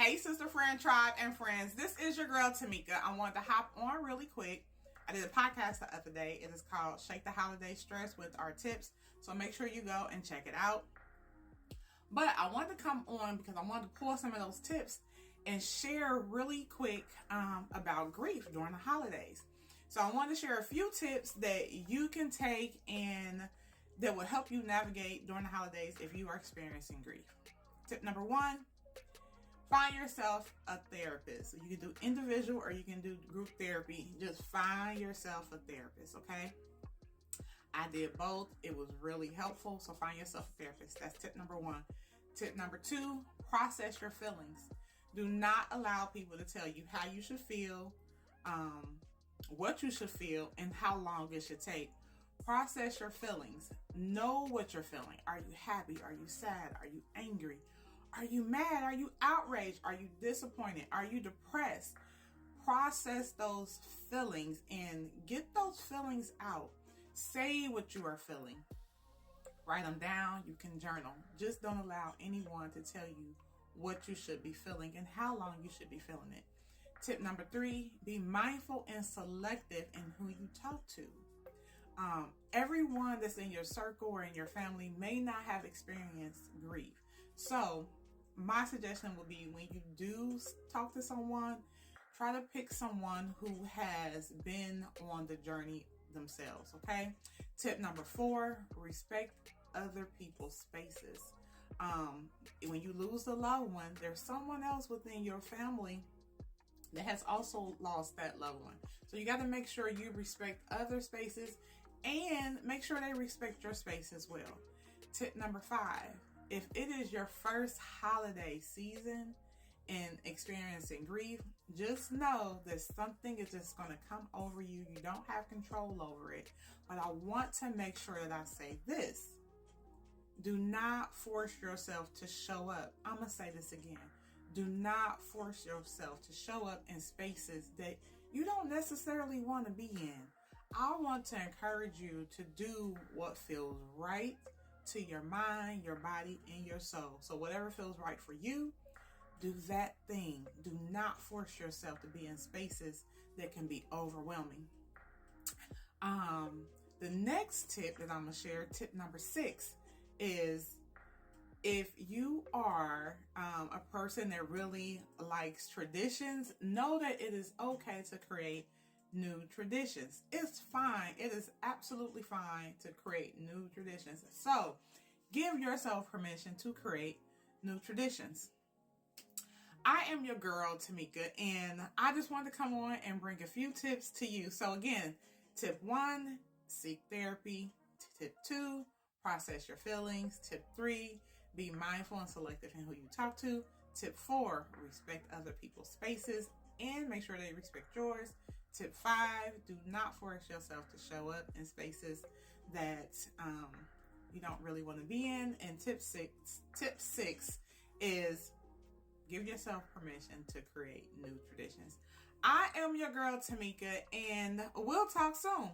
Hey, sister, friend, tribe, and friends. This is your girl, Tamekia. I wanted to hop on really quick. I did a podcast the other day. It is called Shake the Holiday Stress with our tips. So make sure you go and check it out. But I wanted to come on because I wanted to pull some of those tips and share really quick about grief during the holidays. So I wanted to share a few tips that you can take and that will help you navigate during the holidays if you are experiencing grief. Tip number one, find yourself a therapist. So you can do individual or you can do group therapy. Just find yourself a therapist, okay? I did both. It was really helpful. So find yourself a therapist. That's tip number one. Tip number two, process your feelings. Do not allow people to tell you how you should feel, what you should feel, and how long it should take. Process your feelings. Know what you're feeling. Are you happy? Are you sad? Are you angry? Are you mad? Are you outraged? Are you disappointed? Are you depressed? Process those feelings and get those feelings out. Say what you are feeling. Write them down. You can journal. Just don't allow anyone to tell you what you should be feeling and how long you should be feeling it. Tip number three, be mindful and selective in who you talk to. Everyone that's in your circle or in your family may not have experienced grief. So my suggestion would be when you do talk to someone, try to pick someone who has been on the journey themselves, okay? Tip number four, respect other people's spaces. When you lose a loved one, there's someone else within your family that has also lost that loved one. So you got to make sure you respect other spaces and make sure they respect your space as well. Tip number five, if it is your first holiday season and experiencing grief, just know that something is just going to come over you. You don't have control over it. But I want to make sure that I say this. Do not force yourself to show up. I'm going to say this again. Do not force yourself to show up in spaces that you don't necessarily want to be in. I want to encourage you to do what feels right to your mind, your body, and your soul. So whatever feels right for you, do that thing. Do not force yourself to be in spaces that can be overwhelming. The next tip that I'm going to share, tip number 6, is if you are a person that really likes traditions, know that it is okay to create new traditions. It's fine. It is absolutely fine to create new traditions. So give yourself permission to create new traditions. I am your girl, Tamekia, and I just wanted to come on and bring a few tips to you. So again, tip 1, seek therapy. Tip 2, process your feelings. Tip 3, be mindful and selective in who you talk to. Tip 4, respect other people's spaces and make sure they respect yours. Tip 5, do not force yourself to show up in spaces that you don't really want to be in. And tip 6 is give yourself permission to create new traditions. I am your girl, Tamekia, and we'll talk soon.